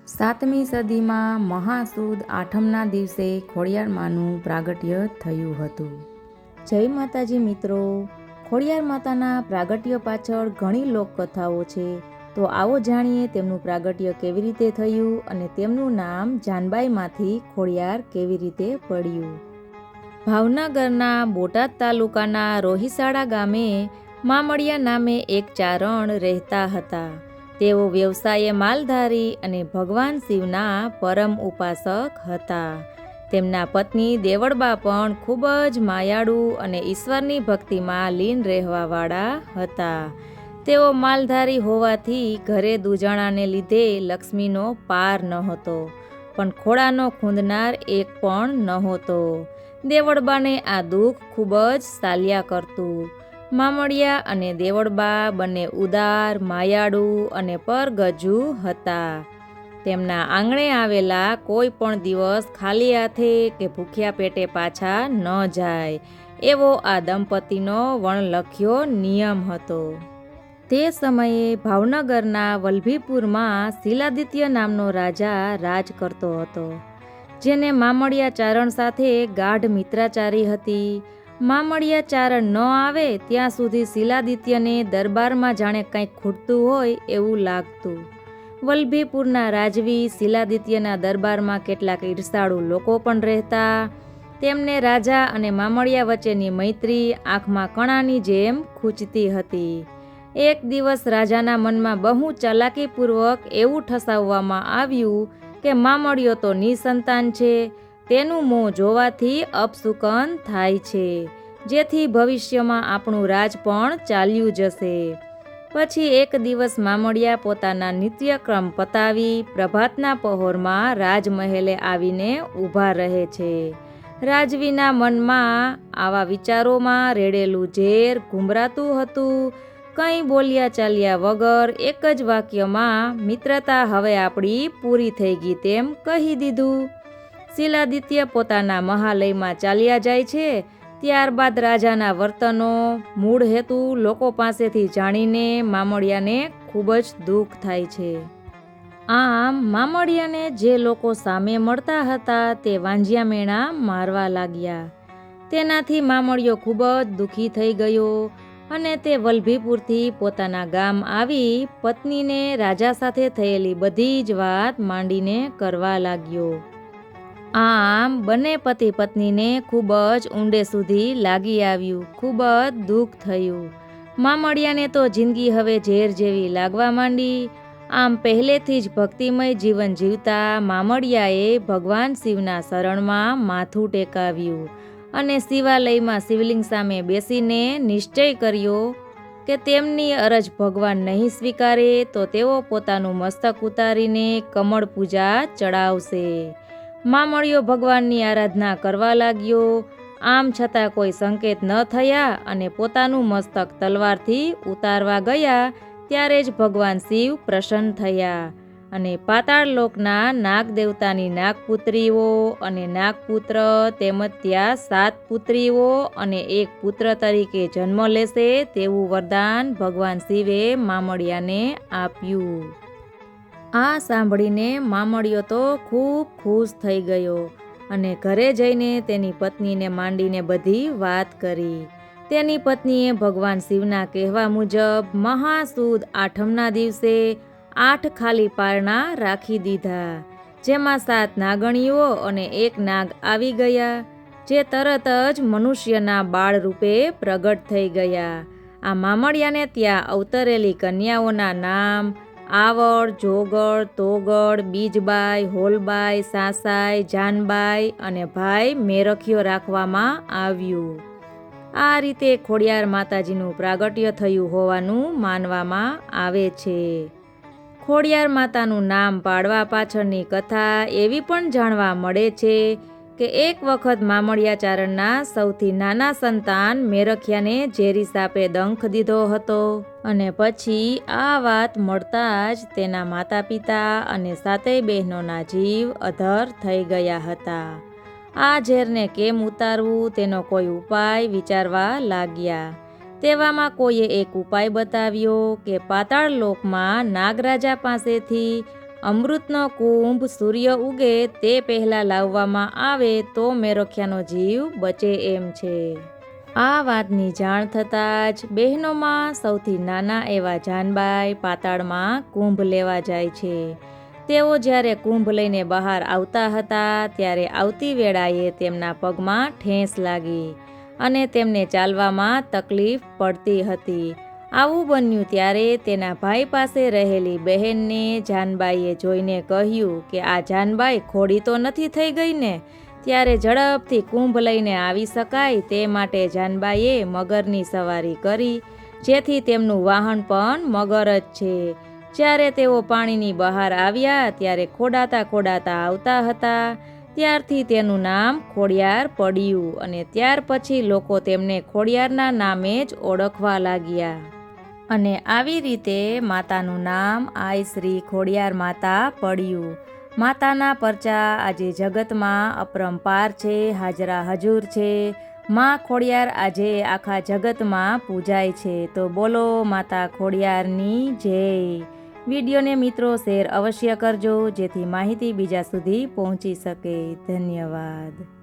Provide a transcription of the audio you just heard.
સાતમી સદીમાં મહાસુદ આઠમના દિવસે ખોડિયાર માનું પ્રાગટ્ય થયું હતું. જય માતાજી મિત્રો, ખોડિયાર માતાના પ્રાગટ્ય પાછળ ઘણી લોકકથાઓ છે. તો આવો જાણીએ તેમનું પ્રાગટ્ય કેવી રીતે થયું અને તેમનું નામ જાનબાઈમાંથી ખોડિયાર કેવી રીતે પડ્યું. ભાવનગરના બોટાદ તાલુકાના રોહિસાડા ગામે મામડિયા નામે એક ચારણ રહેતા હતા. તેઓ વ્યવસાયે માલધારી અને ભગવાન શિવના પરમ ઉપાસક હતા. તેમના પત્ની દેવળબા પણ ખૂબ જ માયાળુ અને ઈશ્વરની ભક્તિમાં લીન રહેવાવાળા હતા. તેઓ માલધારી હોવાથી ઘરે દૂજાણાને લીધે લક્ષ્મીનો પાર નહોતો, પણ ખોળાનો ખૂંદનાર એક પણ નહોતો. દેવળબાને આ દુઃખ ખૂબ જ સાલ્યા કરતું. મામડિયા અને દેવળબા બંને ઉદાર, માયાળુ અને પરગજુ હતા. તેમના આંગણે આવેલા કોઈ પણ દિવસ ખાલી હાથે કે ભૂખ્યા પેટે પાછા ન જાય, એવો આ દંપતીનો વણલખ્યો નિયમ હતો. તે સમયે ભાવનગરના વલ્લભીપુરમાં શિલાદિત્ય નામનો રાજા રાજ કરતો હતો, જેને મામડિયા ચારણ સાથે ગાઢ મિત્રાચારી હતી. મામડિયા ચારણ ન આવે ત્યાં સુધી શિલાદિત્યને દરબારમાં જાણે કંઈક ખૂટતું હોય એવું લાગતું. વલ્લભીપુરના રાજવી શિલાદિત્યના દરબારમાં કેટલાક ઈર્ષાળુ લોકો પણ રહેતા. તેમને રાજા અને મામડિયા વચ્ચેની મૈત્રી આંખમાં કણાની જેમ ખૂંચતી હતી. એક દિવસ રાજાના મનમાં બહુ ચાલાકીપૂર્વક એવું ઠસાવવામાં આવ્યું કે મામડિયો તો નિસંતાન છે, તેનું મોં જોવાથી અપશુકન થાય છે, જેથી ભવિષ્યમાં આપણું રાજ પણ ચાલ્યું જશે. પછી એક દિવસ મામડિયા પોતાના નિત્યક્રમ પતાવી પ્રભાતના પહોરમાં રાજમહેલે આવીને ઊભા રહે છે. રાજવીના મનમાં આવા વિચારોમાં રેડેલું ઝેર ઘુમરાતું હતું. કંઈ બોલ્યા ચાલ્યા વગર એક જ વાક્યમાં મિત્રતા હવે આપણી પૂરી થઈ ગઈ તેમ કહી દીધું. શિલાદિત્ય પોતાના મહાલયમાં ચાલ્યા જાય છે. ત્યારબાદ રાજાના વર્તનો, મૂળ હેતુ લોકો પાસેથી જાણીને મામડિયાને ખૂબ જ દુઃખ થાય છે. આમ મામડિયાને જે લોકો સામે મળતા હતા તે વાંજિયા મેણા મારવા લાગ્યા. તેનાથી મામડિયો ખૂબ જ દુઃખી થઈ ગયો અને તે વલ્લભીપુરથી પોતાના ગામ આવી પત્નીને રાજા સાથે થયેલી બધી જ વાત માંડીને કરવા લાગ્યો. આમ બંને પતિ પત્નીને ખૂબ જ ઊંડે સુધી લાગી આવ્યું. ખૂબ જ દુઃખ થયું. મામડિયાને તો જિંદગી હવે ઝેર જેવી લાગવા માંડી. આમ પહેલેથી જ ભક્તિમય જીવન જીવતા મામડિયાએ ભગવાન શિવના શરણમાં માથું ટેકાવ્યું અને શિવાલયમાં શિવલિંગ સામે બેસીને નિશ્ચય કર્યો કે તેમની અરજ ભગવાન નહીં સ્વીકારે તો તેઓ પોતાનું મસ્તક ઉતારીને કમળ પૂજા ચડાવશે. મામડિયો ભગવાનની આરાધના કરવા લાગ્યો. આમ છતાં કોઈ સંકેત ન થયા અને પોતાનું મસ્તક તલવારથી ઉતારવા ગયા ત્યારે જ ભગવાન શિવ પ્રસન્ન થયા અને પાતાળ લોકના નાગ દેવતાની નાગપુત્રીઓ અને નાગપુત્ર તેમજ ત્યાં 7 પુત્રીઓ અને 1 પુત્ર તરીકે જન્મ લેશે તેવું વરદાન ભગવાન શિવે મામડિયાને આપ્યું. આ સાંભળીને મામડિયો તો ખૂબ ખુશ થઈ ગયો અને ઘરે જઈને તેની પત્નીને માંડીને બધી વાત કરી. તેની પત્નીએ ભગવાન શિવના કહેવા મુજબ મહાસુદ આઠમના દિવસે 8 ખાલી પારણા રાખી દીધા, જેમાં 7 નાગણીઓ અને 1 નાગ આવી ગયા, જે તરત જ મનુષ્યના બાળ રૂપે પ્રગટ થઈ ગયા. આ મામડિયાને ત્યાં અવતરેલી કન્યાઓના નામ આવડ, જોગડ, તોગડ, બીજબાઈ, હોલબાઈ, સાસાઈ, જાનબાઈ અને ભાઈ મેરખિયો રાખવામાં આવ્યું. આ રીતે ખોડિયાર માતાજીનું પ્રાગટ્ય થયું હોવાનું માનવામાં આવે છે. ખોડિયાર માતાનું નામ પાડવા પાછળની કથા એવી પણ જાણવા મળે છે કે એક વખત મામડિયા ચારણના સૌથી નાના સંતાન મેરખિયાને ઝેરી સાપે દંખ દીધો હતો અને પછી આ વાત મળતા જ તેના માતા પિતા અને 7 બહેનોના જીવ અધર થઈ ગયા હતા. આ ઝેરને કેમ ઉતારવું તેનો કોઈ ઉપાય વિચારવા લાગ્યા. તેવામાં કોઈએ એક ઉપાય બતાવ્યો કે પાતાળ લોકમાં નાગરાજા પાસેથી અમૃતનો કુંભ સૂર્ય ઉગે તે પહેલાં લાવવામાં આવે તો મેરોખ્યાનો જીવ બચે એમ છે. આ વાતની જાણ થતાં જ બહેનોમાં સૌથી નાના એવા જાનબાઈ પાતાળમાં કુંભ લેવા જાય છે. તેઓ જ્યારે કુંભ લઈને બહાર આવતા હતા ત્યારે આવતી વેળાએ તેમના પગમાં ઠેંસ લાગી અને તેમને ચાલવામાં તકલીફ પડતી હતી. આવું બન્યું ત્યારે તેના ભાઈ પાસે રહેલી બહેનને જાનબાઈએ જોઈને કહ્યું કે આ જાનબાઈ ખોડી તો નથી થઈ ગઈ ને? ત્યારે ઝડપથી કુંભ લઈને આવી શકાય તે માટે જાનબાઈએ મગરની સવારી કરી, જેથી તેમનું વાહન પણ મગર જ છે. જ્યારે તેઓ પાણીની બહાર આવ્યા ત્યારે ખોડાતા ખોડાતા આવતા હતા. ત્યારથી તેનું નામ ખોડિયાર પડ્યું અને ત્યાર પછી લોકો તેમને ખોડિયારના નામે જ ઓળખવા લાગ્યા. અને આવી રીતે માતાનું નામ આઈ શ્રી ખોડિયાર માતા પડ્યું. માતાના પરચા આજે જગતમાં અપરંપાર છે, હાજરા હજુર છે. માં ખોડિયાર આજે આખા જગતમાં પૂજાય છે. તો બોલો માતા ખોડિયારની જય. વિડીયોને મિત્રો શેર અવશ્ય કરજો, જેથી માહિતી બીજા સુધી પહોંચી શકે. ધન્યવાદ.